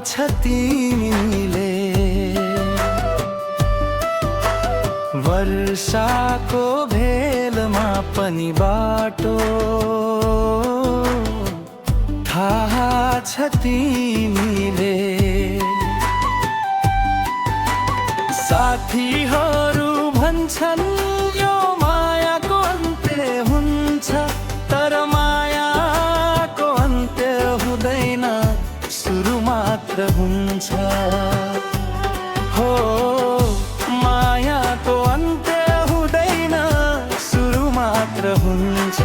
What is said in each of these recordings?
छ तिमीले वर्षाको भेलमा पनि बाटो थाहा छ तिमीले साथीहरू भन्छन् यो मायाको अन्त्य हुन्छ तर मायाको अन्त्य हुँदैन सुरु मात्र हुन्छ हो मायाको अन्त्य हुँदैन सुरु मात्र हुन्छ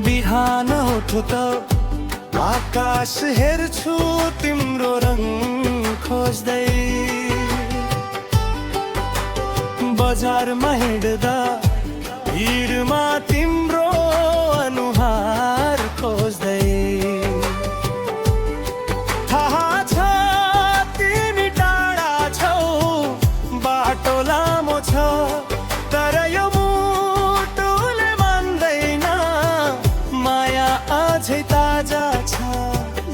बिहान उठो त आकाश हेर्छु तिम्रो रङ खोज्दै बजारमा हिँड्दा भिडमा तिम्रो अनुहार खोज्दै थाहा छ तिमी टाढा छौ बाटो लामो छ तर यो अझै ताजा छ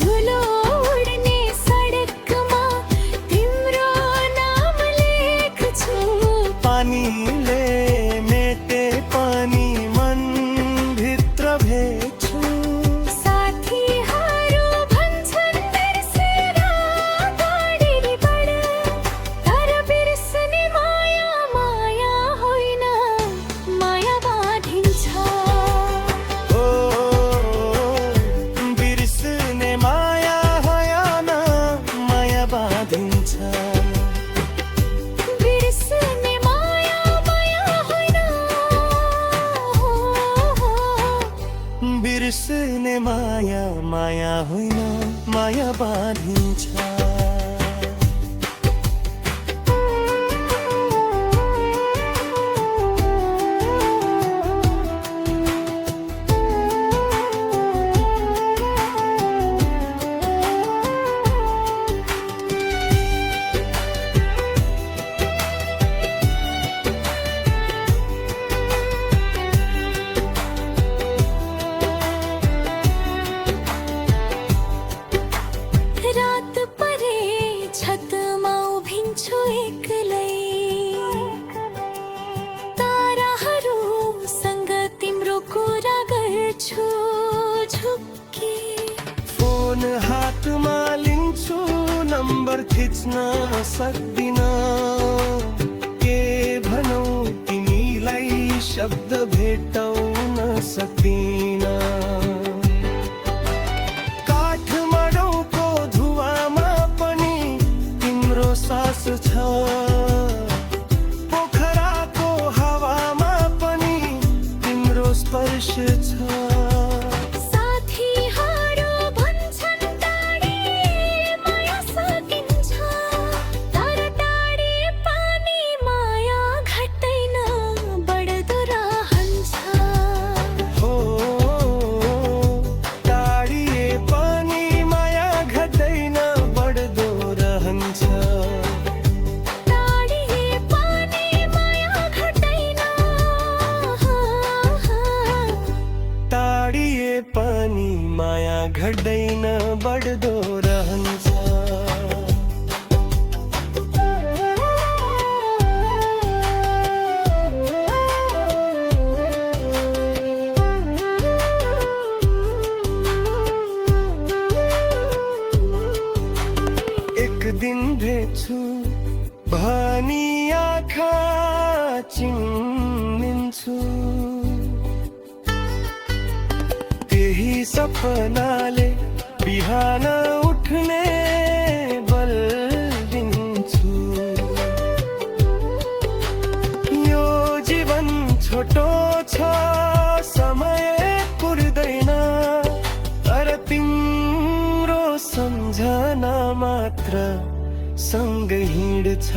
धुलो उड्ने सडकमा तिम्रो नाम लेख्छु पानीले मेटे पनि मन भित्र भेट्छु साथीहरू भन्छन् बिर्सेर गाडी बढ तर बिर्सने माया माया होइन माया बाँधिन्छ बिर्सने माया माया होइन बिर्सने माया माया होइन माया बाँधिन्छ रात परे छतमा उभिन्छु एक्लै ताराहरूसँग तिम्रो कुरा गर्छु झुक्की फोन हातमा लिन्छु नम्बर खिच्न सक्दिन के भनौ तिमीलाई शब्द भेटाउन सक्दिन सास छ पोखराको हावामा पनि तिम्रो स्पर्श छ साथीहरू भन्छन् टाढी माया सकिन्छ तर टाढी पानी माया घट्दैन बढ्दो रहन्छ हो टाढी पानी माया घट्दैन बढ्दो रहन्छ टाढिए पनि माया घट्दैन बढ्दो रहन्छ एक दिन भेट्छु भनी आँखा चिम्मिन्छु त्यही सपनाले बिहान उठ्ने बल दिन्छु यो जीवन छोटो छ समय पुर्दैन तर तिम्रो सम्झना मात्र सँग हिँड्छ।